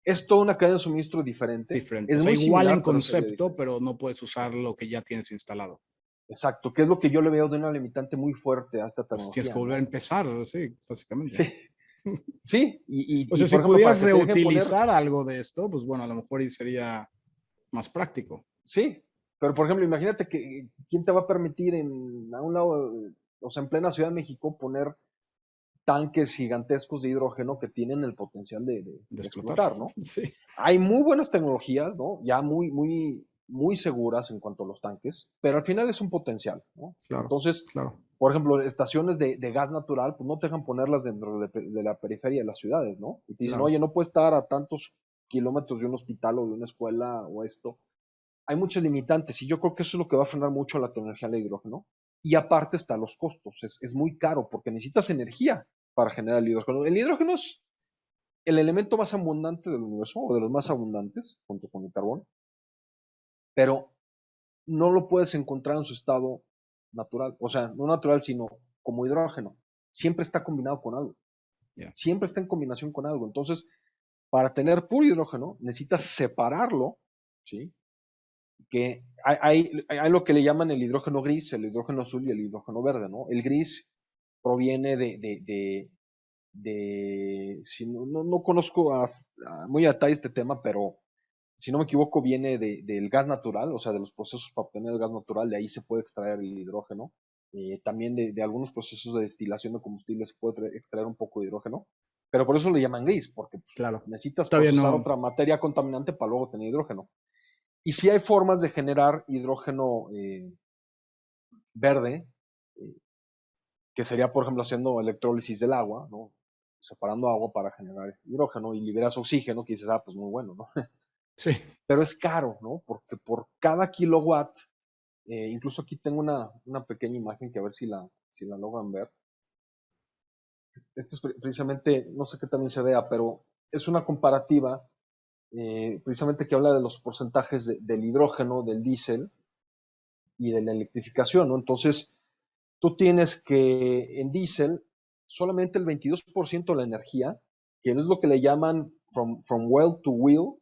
es toda una cadena de suministro diferente. diferente. O Es sea, muy igual en similar, pero sería concepto, diferente. pero no puedes usar lo que ya tienes instalado. Exacto, que es lo que yo le veo de una limitante muy fuerte a esta Pues tienes que tecnología, volver a ¿no? empezar, sí, básicamente. Sí, sí, O y sea, si por ejemplo, para pudieras que te dejen poner, reutilizar algo de esto, pues bueno, a lo mejor y sería más práctico. sí, pero por ejemplo, imagínate que quién te va a permitir a un lado, o sea, en plena Ciudad de México, poner tanques gigantescos de hidrógeno que tienen el potencial De de explotar. explotar, ¿no? Sí, Hay muy buenas tecnologías, ¿no? Ya muy seguras en cuanto a los tanques, pero al final es un potencial, ¿no? claro, Entonces, claro. por ejemplo, estaciones de gas natural, pues no te dejan ponerlas dentro de la periferia de las ciudades, ¿no? Y te dicen, Claro. oye, no puede estar a tantos kilómetros de un hospital o de una escuela o esto. Hay muchos limitantes y yo creo que eso es lo que va a frenar mucho la tecnología del hidrógeno. Y aparte están los costos, es muy caro porque necesitas energía para generar el hidrógeno. El hidrógeno es el elemento más abundante del universo, o de los más abundantes, junto con el carbón, pero no lo puedes encontrar en su estado natural, o sea, no natural, sino como hidrógeno. Siempre está combinado con algo, Yeah. siempre está en combinación con algo. Entonces, para tener puro hidrógeno, necesitas separarlo, ¿sí? Que hay lo que le llaman el hidrógeno gris, el hidrógeno azul y el hidrógeno verde, ¿no? El gris proviene si no conozco muy a detalle este tema, pero si no me equivoco, viene del gas natural, o sea, de los procesos para obtener el gas natural, de ahí se puede extraer el hidrógeno. También de algunos procesos de destilación de combustible se puede extraer un poco de hidrógeno, pero por eso le llaman gris, porque pues, Claro. necesitas Todavía procesar no. otra materia contaminante para luego tener hidrógeno. Y sí hay formas de generar hidrógeno verde, que sería, por ejemplo, haciendo electrólisis del agua, ¿no? Separando agua para generar hidrógeno y liberas oxígeno, que dices, pues muy bueno, ¿no? Sí, Pero es caro, ¿no? Porque por cada kilowatt, incluso aquí tengo una pequeña imagen que a ver si la logran ver. Este es precisamente, no sé qué también se vea, pero es una comparativa precisamente que habla de los porcentajes del hidrógeno, del diésel y de la electrificación, ¿no? Entonces, tú tienes que en diésel solamente el 22% de la energía, que es lo que le llaman from well to wheel,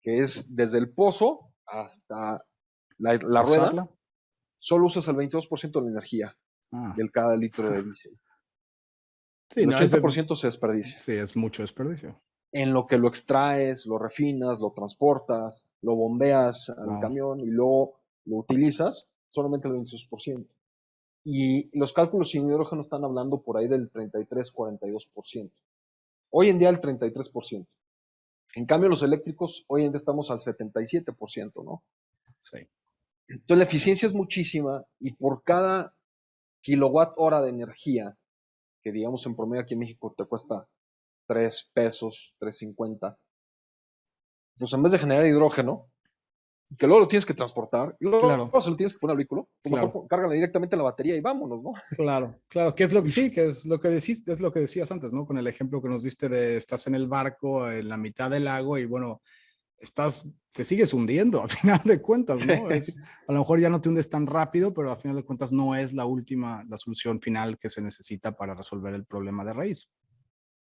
que es desde el pozo hasta la rueda, usarla. solo usas el 22% de la energía Ah, del cada litro de diésel. sí, El no, 80% se desperdicia. sí, es mucho desperdicio. En lo que lo extraes, lo refinas, lo transportas, lo bombeas al Wow. camión y luego lo utilizas, solamente el 22%. Y los cálculos sin hidrógeno están hablando por ahí del 33-42%. Hoy en día el 33%. En cambio, los eléctricos, hoy en día estamos al 77%, ¿no? Sí. Entonces, la eficiencia es muchísima y por cada kilowatt hora de energía, que digamos en promedio aquí en México te cuesta 3 pesos, 3.50, pues en vez de generar hidrógeno, que luego lo tienes que transportar, y luego Claro, se lo tienes que poner al vehículo, pues claro. mejor cárgala directamente en la batería y vámonos, ¿no? Claro, claro, que es lo que Y sí, que es lo que decís, es lo que decías antes, ¿no? Con el ejemplo que nos diste de estás en el barco en la mitad del lago y bueno, te sigues hundiendo a final de cuentas, sí, ¿no? A lo mejor ya no te hundes tan rápido, pero a final de cuentas no es la solución final que se necesita para resolver el problema de raíz.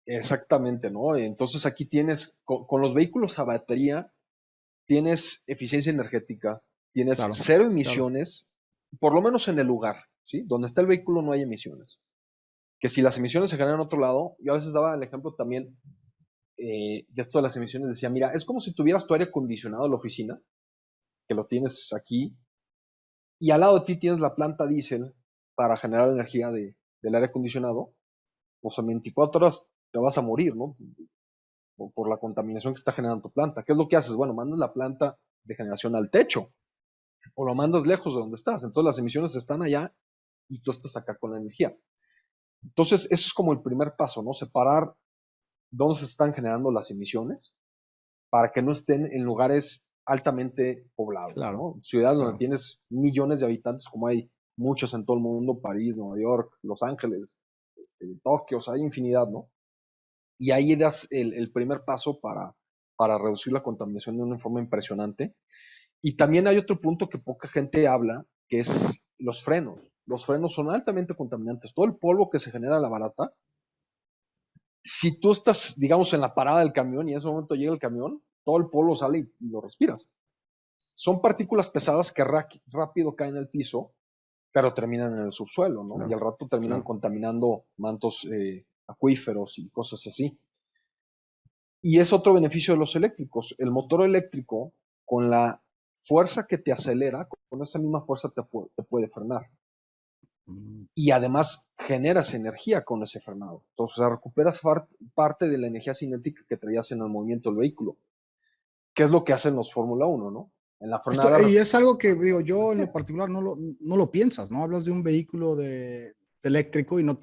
exactamente, ¿no? Entonces aquí tienes, con los vehículos a batería, tienes eficiencia energética, tienes Claro, cero claro. emisiones, por lo menos en el lugar, ¿sí? Donde está el vehículo no hay emisiones. Que si las emisiones se generan en otro lado, yo a veces daba el ejemplo también de esto de las emisiones, decía, mira, es como si tuvieras tu aire acondicionado en la oficina, que lo tienes aquí, y al lado de ti tienes la planta diésel para generar energía del aire acondicionado, pues en 24 horas te vas a morir, ¿no? Por la contaminación que está generando tu planta. ¿Qué es lo que haces? Bueno, mandas la planta de generación al techo o lo mandas lejos de donde estás. Entonces las emisiones están allá y tú estás acá con la energía. Entonces, eso es como el primer paso, ¿no? Separar dónde se están generando las emisiones para que no estén en lugares altamente poblados, Claro, ¿no? Ciudades donde claro. tienes millones de habitantes, como hay muchos en todo el mundo, París, Nueva York, Los Ángeles, Tokio, o sea, hay infinidad, ¿no? Y ahí das el primer paso para reducir la contaminación de una forma impresionante. Y también hay otro punto que poca gente habla, que es los frenos. Los frenos son altamente contaminantes. Todo el polvo que se genera a la barata, si tú estás, digamos, en la parada del camión y en ese momento llega el camión, todo el polvo sale y lo respiras. Son partículas pesadas que rápido caen al piso, pero terminan en el subsuelo, ¿no? Y Claro, al rato terminan claro. contaminando mantos acuíferos y cosas así. Y es otro beneficio de los eléctricos. El motor eléctrico, con la fuerza que te acelera, con esa misma fuerza te puede frenar. Mm. Y además generas energía con ese frenado. Entonces, o sea, recuperas parte de la energía cinética que traías en el movimiento del vehículo, que es lo que hacen los Fórmula 1, ¿no? En la Esto, frenada. y es algo que digo, yo en lo particular no lo piensas, ¿no? Hablas de un vehículo de eléctrico y no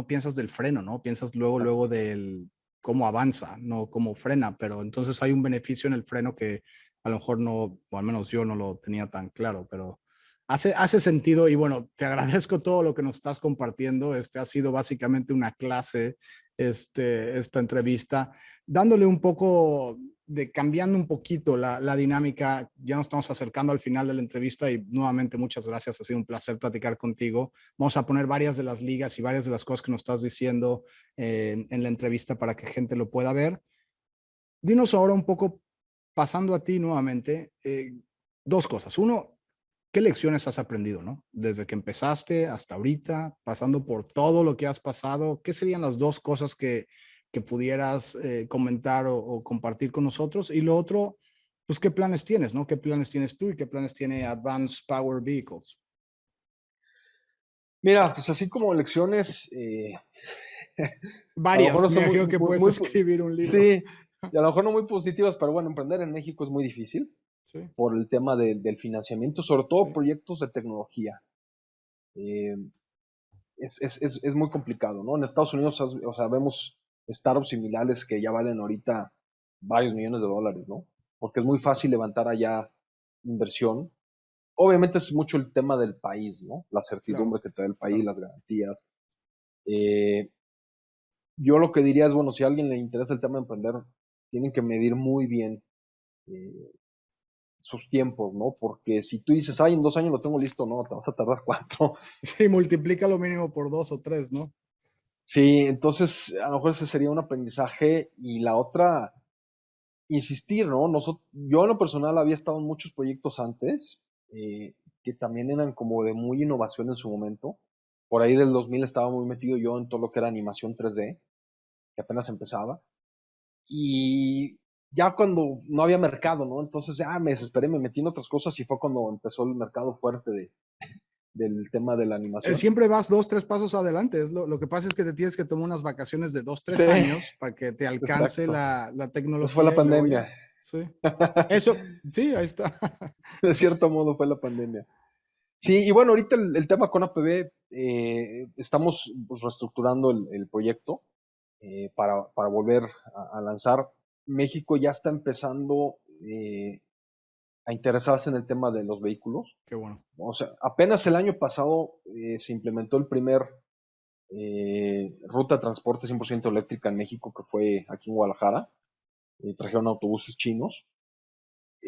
piensas del freno, ¿no? Piensas luego Exacto. del cómo avanza, no cómo frena, pero entonces hay un beneficio en el freno que a lo mejor no, o al menos yo no lo tenía tan claro, pero hace sentido y bueno, te agradezco todo lo que nos estás compartiendo. Ha sido básicamente una clase, esta entrevista, dándole un poco cambiando un poquito la dinámica. Ya nos estamos acercando al final de la entrevista y nuevamente muchas gracias. Ha sido un placer platicar contigo. Vamos a poner varias de las ligas y varias de las cosas que nos estás diciendo en la entrevista para que gente lo pueda ver. Dinos ahora un poco, pasando a ti nuevamente, dos cosas. Uno, ¿qué lecciones has aprendido, no? Desde que empezaste hasta ahorita, pasando por todo lo que has pasado, ¿qué serían las dos cosas que pudieras comentar o compartir con nosotros? Y lo otro, pues, ¿qué planes tienes, no? ¿Qué planes tienes tú y qué planes tiene Advanced Power Vehicles? Mira, pues así como lecciones, a lo mejor Varias, no me son imagino que puedes escribir un libro. sí, y a lo mejor no muy positivas, pero bueno, emprender en México es muy difícil Sí, por el tema del financiamiento, sobre todo sí, proyectos de tecnología. eh, es muy complicado, ¿no? En Estados Unidos, o sea, vemos startups similares que ya valen ahorita varios millones de dólares, ¿no? Porque es muy fácil levantar allá inversión. Obviamente es mucho el tema del país, ¿no? La Claro, certidumbre que te da el país, claro. las garantías. Eh, yo lo que diría es, bueno, si a alguien le interesa el tema de emprender, tienen que medir muy bien eh, sus tiempos, ¿no? Porque si tú dices, ay, en 2 años lo tengo listo, no, te vas a tardar 4. Sí, multiplica lo mínimo por 2 o 3, ¿no? Sí, entonces a lo mejor ese sería un aprendizaje y la otra, insistir, ¿no? Yo en lo personal había estado en muchos proyectos antes que también eran como de muy innovación en su momento. Por ahí del 2000 estaba muy metido yo en todo lo que era animación 3D, que apenas empezaba. Y ya cuando no había mercado, ¿no? Entonces ya me desesperé, me metí en otras cosas y fue cuando empezó el mercado fuerte del tema de la animación. Siempre vas 2, 3 pasos adelante. Lo que pasa es que te tienes que tomar unas vacaciones de dos, Sí, tres años para que te alcance exacto. la Eso fue la tecnología y luego ya. pandemia. Sí. Eso, sí, ahí está. De cierto modo fue la pandemia. Sí, y bueno, ahorita el tema con APB, estamos pues, reestructurando el proyecto para volver a lanzar. México ya está empezando a interesarse en el tema de los vehículos. Qué bueno. O sea, apenas el año pasado se implementó el primer ruta de transporte 100% eléctrica en México, que fue aquí en Guadalajara. Trajeron autobuses chinos.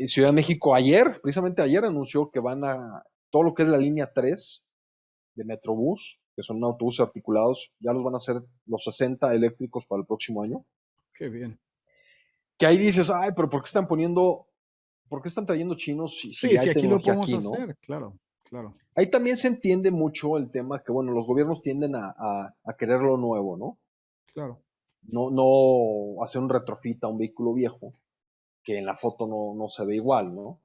Ciudad de México ayer, precisamente ayer, anunció que van a, todo lo que es la línea 3 de Metrobús, que son autobuses articulados, ya los van a hacer los 60 eléctricos para el próximo año. Qué bien. Que ahí dices, ay, pero ¿por qué están trayendo chinos si Sí, ya hay sí, aquí lo tecnología podemos aquí, no? hacer, claro, claro, Ahí también se entiende mucho el tema que, bueno, los gobiernos tienden a querer lo nuevo, ¿no? claro. No hacer un retrofit a un vehículo viejo que en la foto no se ve igual, ¿no?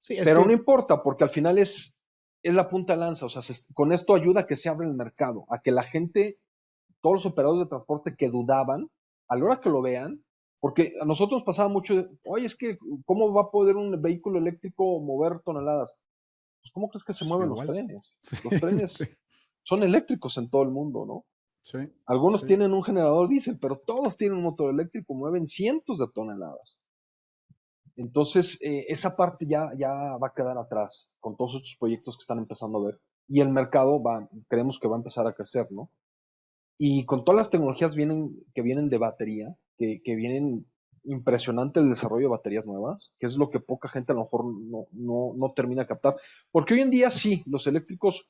Sí, es Pero no que, importa, porque al final es la punta de lanza, o sea, con esto ayuda a que se abra el mercado, a que la gente, todos los operadores de transporte que dudaban, a la hora que lo vean, porque a nosotros pasaba mucho, oye, es que, ¿cómo va a poder un vehículo eléctrico mover toneladas? Pues, ¿cómo crees que se pues, mueven los igual. trenes? Sí, Los sí, trenes son eléctricos en todo el mundo, ¿no? sí, Algunos sí. tienen un generador diésel, pero todos tienen un motor eléctrico, mueven cientos de toneladas. Entonces, esa parte ya va a quedar atrás con todos estos proyectos que están empezando a ver. Y el mercado creemos que va a empezar a crecer, ¿no? Y con todas las tecnologías que vienen de batería, que vienen impresionante el desarrollo de baterías nuevas, que es lo que poca gente a lo mejor no termina de captar. Porque hoy en día sí, los eléctricos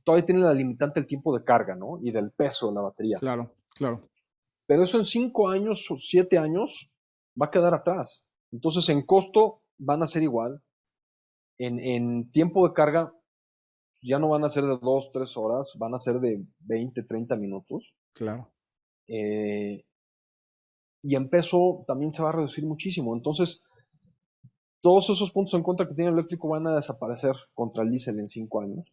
todavía tienen la limitante del tiempo de carga, ¿no? Y del peso de la batería. Claro, claro. Pero eso en 5 años o 7 años va a quedar atrás. Entonces, en costo van a ser igual. En tiempo de carga ya no van a ser de 2 3 horas, van a ser de 20 30 minutos. Claro. Eh, y en peso también se va a reducir muchísimo. Entonces, todos esos puntos en contra que tiene el eléctrico van a desaparecer contra el diésel en 5 años.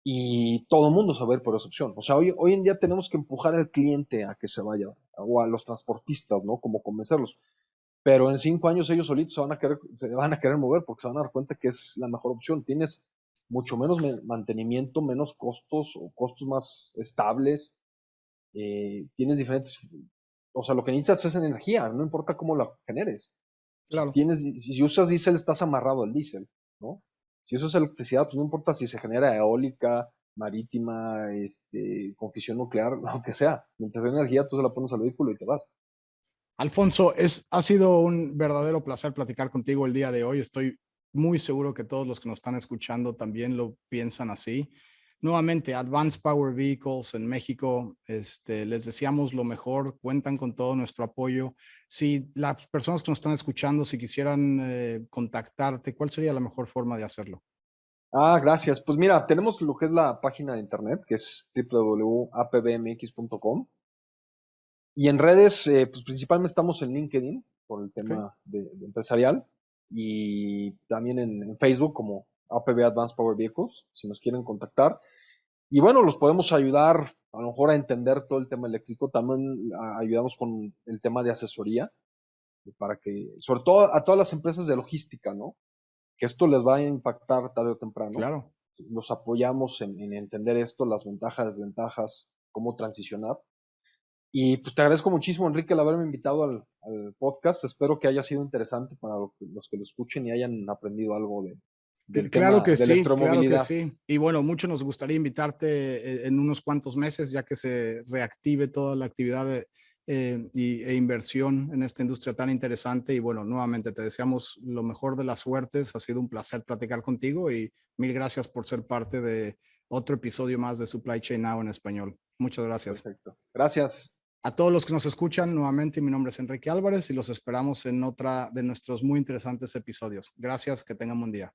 Y todo el mundo se va a ir por esa opción. O sea, hoy en día tenemos que empujar al cliente a que se vaya, o a los transportistas, ¿no? Como convencerlos. Pero en 5 años ellos solitos se van a querer mover porque se van a dar cuenta que es la mejor opción. Tienes mucho menos mantenimiento, menos costos o costos más estables. Tienes diferentes, o sea, lo que necesitas es energía, no importa cómo la generes. Claro. Si usas diésel, estás amarrado al diésel, ¿no? Si usas electricidad, pues no importa si se genera eólica, marítima, con fisión nuclear, lo que sea. Mientras hay energía, tú se la pones al vehículo y te vas. Alfonso, ha sido un verdadero placer platicar contigo el día de hoy. Estoy muy seguro que todos los que nos están escuchando también lo piensan así. Nuevamente, Advanced Power Vehicles en México, les deseamos lo mejor, cuentan con todo nuestro apoyo. Si las personas que nos están escuchando, si quisieran contactarte, ¿cuál sería la mejor forma de hacerlo? Gracias. Pues mira, tenemos lo que es la página de internet, que es www.apbmx.com. Y en redes, pues principalmente estamos en LinkedIn por el Ok, tema de empresarial y también en Facebook como APB Advanced Power Vehicles, si nos quieren contactar. Y bueno, los podemos ayudar a lo mejor a entender todo el tema eléctrico. También ayudamos con el tema de asesoría para que, sobre todo a todas las empresas de logística, ¿no? Que esto les va a impactar tarde o temprano. claro. los apoyamos en entender esto, las ventajas, desventajas, cómo transicionar. Y pues te agradezco muchísimo, Enrique, el haberme invitado al podcast. Espero que haya sido interesante para los que lo escuchen y hayan aprendido algo del Claro tema que de sí, claro que electromovilidad. sí. Y bueno, mucho nos gustaría invitarte en unos cuantos meses, ya que se reactive toda la actividad e inversión en esta industria tan interesante. Y bueno, nuevamente te deseamos lo mejor de las suertes. Ha sido un placer platicar contigo y mil gracias por ser parte de otro episodio más de Supply Chain Now en español. Muchas gracias. Perfecto. Gracias. A todos los que nos escuchan, nuevamente mi nombre es Enrique Álvarez y los esperamos en otra de nuestros muy interesantes episodios. Gracias, que tengan buen día.